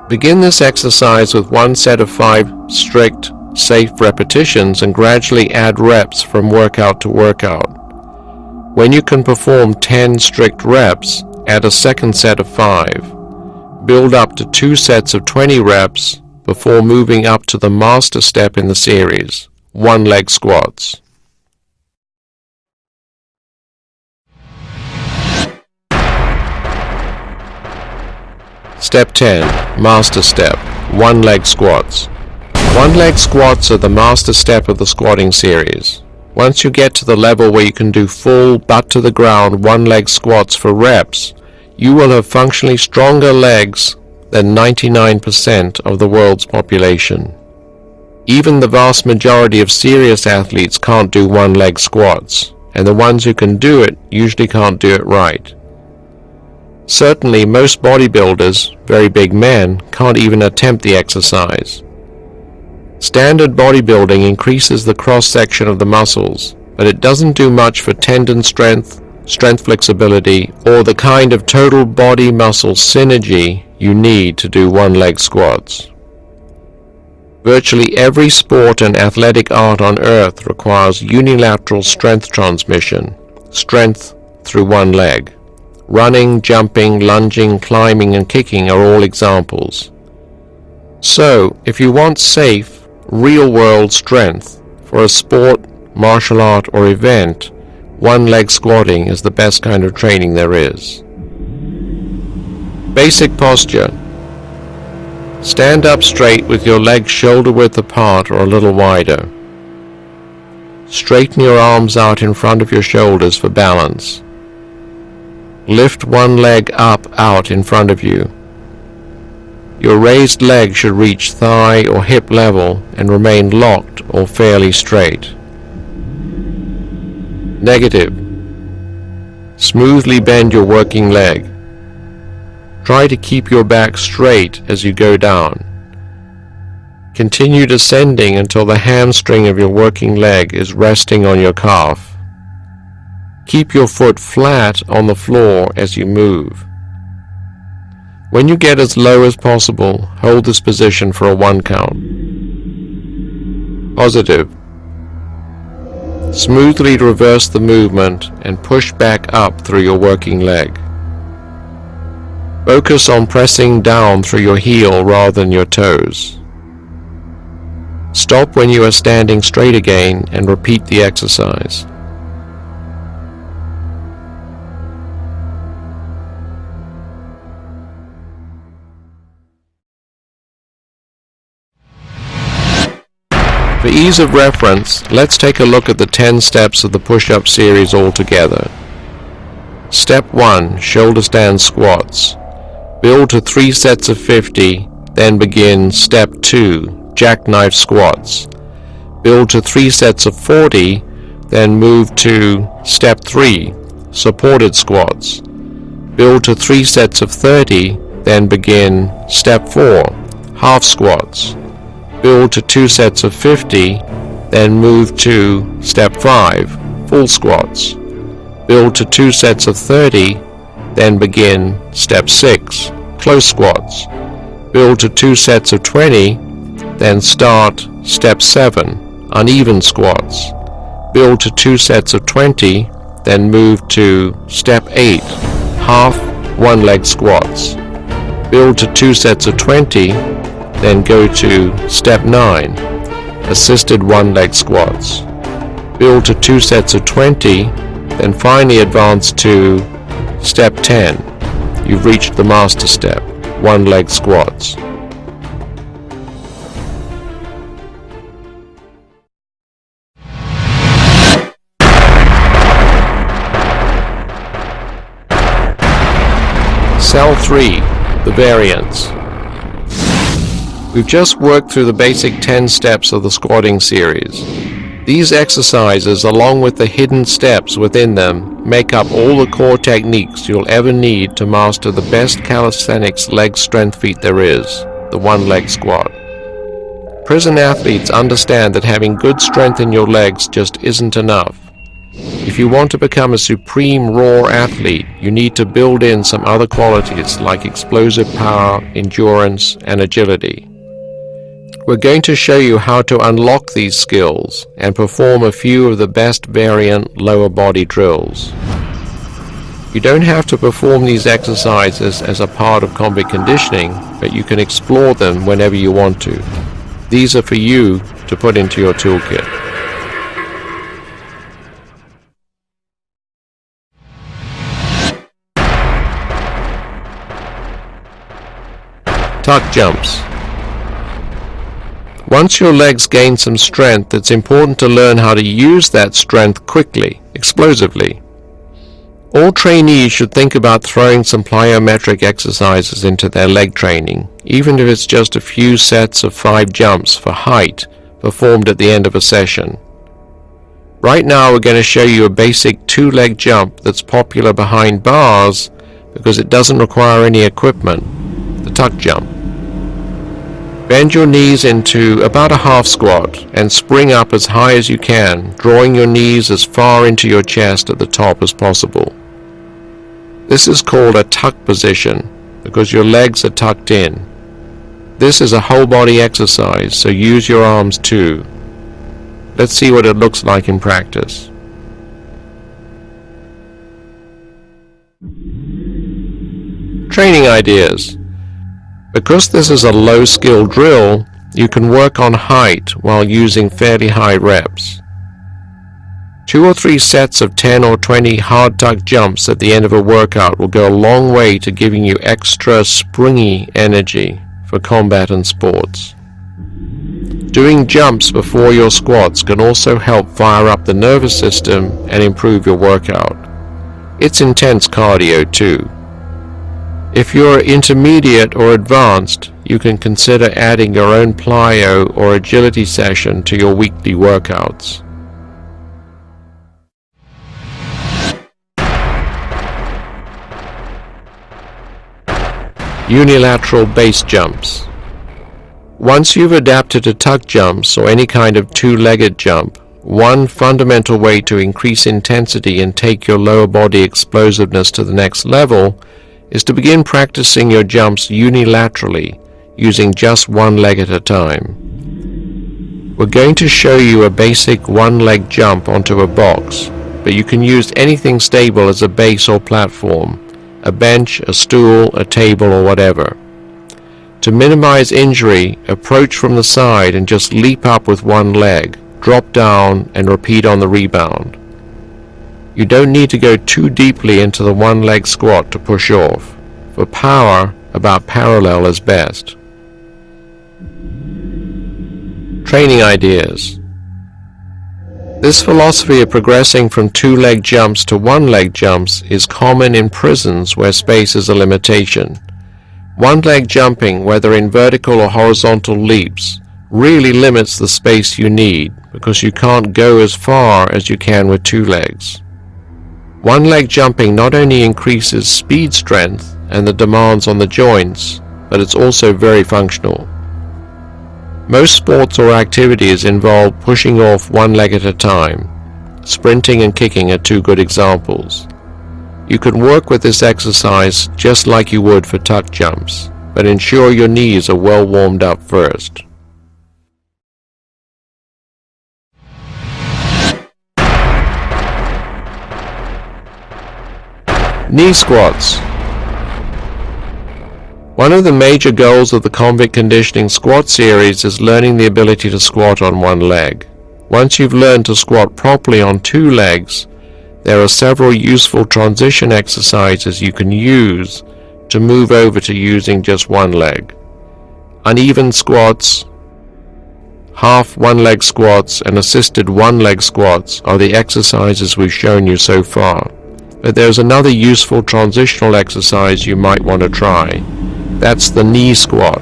Begin this exercise with one set of 5 strict, safe repetitions and gradually add reps from workout to workout. When you can perform 10 strict reps, add a second set of 5. Build up to 2 sets of 20 reps before moving up to the master step in the series, one-leg squats. Step 10. Master Step, one-leg squats. One-leg squats are the master step of the squatting series. Once you get to the level where you can do full butt-to-the-ground one-leg squats for reps, you will have functionally stronger legs than 99% of the world's population. Even the vast majority of serious athletes can't do one-leg squats, and the ones who can do it usually can't do it right. Certainly, most bodybuilders, very big men, can't even attempt the exercise. Standard bodybuilding increases the cross-section of the muscles, but it doesn't do much for tendon strength, strength flexibility, or the kind of total body muscle synergy you need to do one-leg squats. Virtually every sport and athletic art on earth requires unilateral strength transmission, strength through one leg. Running, jumping, lunging, climbing, and kicking are all examples. So, if you want safe, real-world strength for a sport, martial art, or event, one-leg squatting is the best kind of training there is. Basic posture. Stand up straight with your legs shoulder-width apart or a little wider. Straighten your arms out in front of your shoulders for balance. Lift one leg up out in front of you. Your raised leg should reach thigh or hip level and remain locked or fairly straight. Negative. Smoothly bend your working leg. Try to keep your back straight as you go down. Continue descending until the hamstring of your working leg is resting on your calf. Keep your foot flat on the floor as you move. When you get as low as possible, hold this position for a 1 count. Positive. Smoothly reverse the movement and push back up through your working leg. Focus on pressing down through your heel rather than your toes. Stop when you are standing straight again and repeat the exercise. For ease of reference, let's take a look at the 10 steps of the push-up series altogether. Step 1. Shoulder stand squats. Build to 3 sets of 50, then begin Step 2. Jackknife squats. Build to 3 sets of 40, then move to Step 3. Supported squats. Build to 3 sets of 30, then begin Step 4. Half squats. Build to 2 sets of 50, then move to Step 5, full squats. Build to 2 sets of 30, then begin Step 6, close squats. Build to 2 sets of 20, then start Step 7, uneven squats. Build to 2 sets of 20, then move to Step 8, half one-leg squats. Build to 2 sets of 20, then go to Step 9, assisted one-leg squats. Build to 2 sets of 20, then finally advance to Step 10. You've reached the master step, one-leg squats. Cell 3, the variants. We've just worked through the basic 10 steps of the squatting series. These exercises, along with the hidden steps within them, make up all the core techniques you'll ever need to master the best calisthenics leg strength feat there is, the one-leg squat. Prison athletes understand that having good strength in your legs just isn't enough. If you want to become a supreme raw athlete, you need to build in some other qualities like explosive power, endurance, and agility. We're going to show you how to unlock these skills and perform a few of the best variant lower body drills. You don't have to perform these exercises as a part of combat conditioning, but you can explore them whenever you want to. These are for you to put into your toolkit. Tuck jumps. Once your legs gain some strength, it's important to learn how to use that strength quickly, explosively. All trainees should think about throwing some plyometric exercises into their leg training, even if it's just a few sets of 5 jumps for height performed at the end of a session. Right now we're going to show you a basic 2-leg jump that's popular behind bars because it doesn't require any equipment, the tuck jump. Bend your knees into about a half squat and spring up as high as you can, drawing your knees as far into your chest at the top as possible. This is called a tuck position because your legs are tucked in. This is a whole body exercise, so use your arms too. Let's see what it looks like in practice. Training ideas. Because this is a low-skill drill, you can work on height while using fairly high reps. 2 or 3 sets of 10 or 20 hard tuck jumps at the end of a workout will go a long way to giving you extra springy energy for combat and sports. Doing jumps before your squats can also help fire up the nervous system and improve your workout. It's intense cardio too. If you're intermediate or advanced, you can consider adding your own plyo or agility session to your weekly workouts. Unilateral base jumps. Once you've adapted to tuck jumps or any kind of 2-legged jump, one fundamental way to increase intensity and take your lower body explosiveness to the next level is to begin practicing your jumps unilaterally, using just one leg at a time. We're going to show you a basic 1-leg jump onto a box, but you can use anything stable as a base or platform, a bench, a stool, a table, or whatever. To minimize injury, approach from the side and just leap up with one leg, drop down, and repeat on the rebound. You don't need to go too deeply into the 1-leg squat to push off. For power, about parallel is best. Training ideas. This philosophy of progressing from 2-leg jumps to 1-leg jumps is common in prisons where space is a limitation. 1-leg jumping, whether in vertical or horizontal leaps, really limits the space you need because you can't go as far as you can with 2 legs. 1-leg jumping not only increases speed strength and the demands on the joints, but it's also very functional. Most sports or activities involve pushing off 1 leg at a time. Sprinting and kicking are 2 good examples. You can work with this exercise just like you would for tuck jumps, but ensure your knees are well warmed up first. Knee squats. One of the major goals of the Combat Conditioning Squat series is learning the ability to squat on 1 leg. Once you've learned to squat properly on 2 legs, there are several useful transition exercises you can use to move over to using just 1 leg. Uneven squats, half 1-leg squats, and assisted 1-leg squats are the exercises we've shown you so far. But there's another useful transitional exercise you might want to try. That's the knee squat.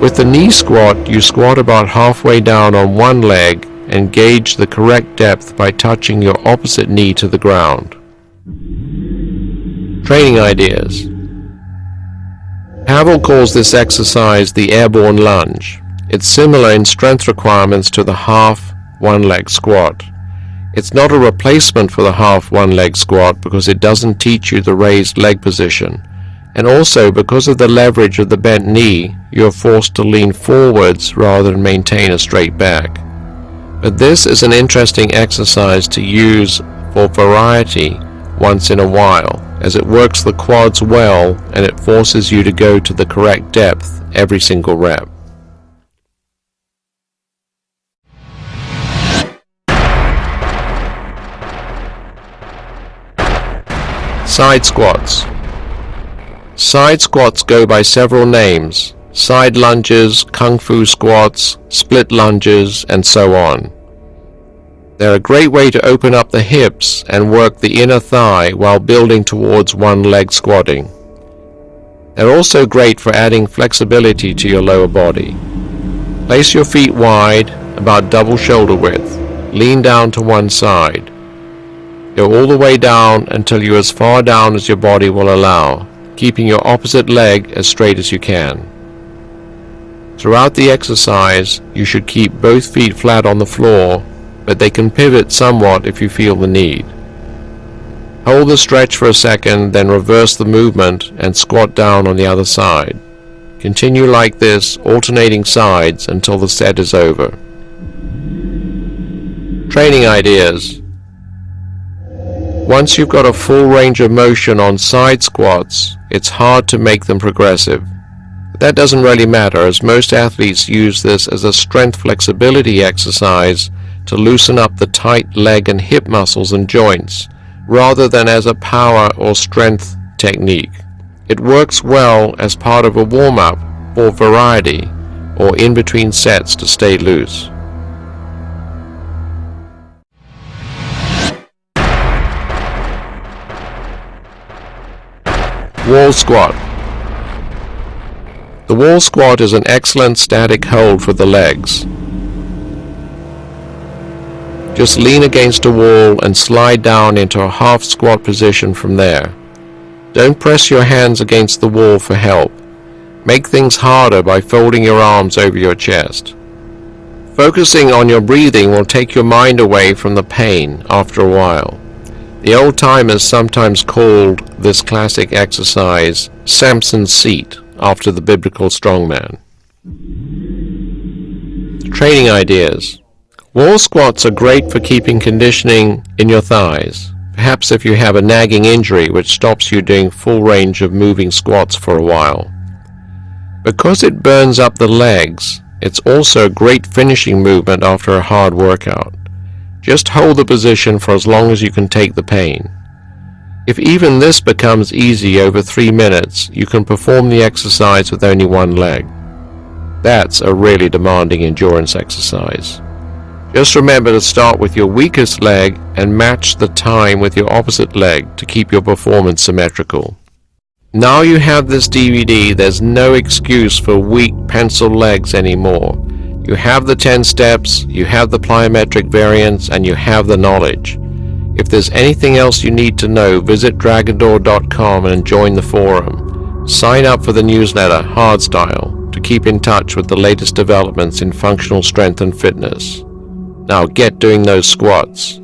With the knee squat, you squat about halfway down on 1 leg and gauge the correct depth by touching your opposite knee to the ground. Training ideas. Pavel calls this exercise the airborne lunge. It's similar in strength requirements to the half 1-leg squat. It's not a replacement for the half one-leg squat because it doesn't teach you the raised leg position, and also because of the leverage of the bent knee, you are forced to lean forwards rather than maintain a straight back. But this is an interesting exercise to use for variety once in a while, as it works the quads well and it forces you to go to the correct depth every single rep. Side squats. Side squats go by several names: side lunges, kung fu squats, split lunges, and so on. They're a great way to open up the hips and work the inner thigh while building towards one-leg squatting. They're also great for adding flexibility to your lower body. Place your feet wide, about double shoulder width. Lean down to one side. Go all the way down until you're as far down as your body will allow, keeping your opposite leg as straight as you can. Throughout the exercise, you should keep both feet flat on the floor, but they can pivot somewhat if you feel the need. Hold the stretch for a second, then reverse the movement and squat down on the other side. Continue like this, alternating sides until the set is over. Training ideas. Once you've got a full range of motion on side squats, it's hard to make them progressive. But that doesn't really matter, as most athletes use this as a strength flexibility exercise to loosen up the tight leg and hip muscles and joints, rather than as a power or strength technique. It works well as part of a warm-up for variety or in between sets to stay loose. Wall squat. The wall squat is an excellent static hold for the legs. Just lean against a wall and slide down into a half squat position from there. Don't press your hands against the wall for help. Make things harder by folding your arms over your chest. Focusing on your breathing will take your mind away from the pain after a while. The old-timers sometimes called this classic exercise Samson's seat, after the biblical strongman. Training ideas. Wall squats are great for keeping conditioning in your thighs, perhaps if you have a nagging injury which stops you doing full range of moving squats for a while. Because it burns up the legs, it's also a great finishing movement after a hard workout. Just hold the position for as long as you can take the pain. If even this becomes easy over 3 minutes, you can perform the exercise with only one leg. That's a really demanding endurance exercise. Just remember to start with your weakest leg and match the time with your opposite leg to keep your performance symmetrical. Now you have this DVD, there's no excuse for weak pencil legs anymore. You have the 10 steps, you have the plyometric variants, and you have the knowledge. If there's anything else you need to know, visit dragondoor.com and join the forum. Sign up for the newsletter, Hardstyle, to keep in touch with the latest developments in functional strength and fitness. Now get doing those squats.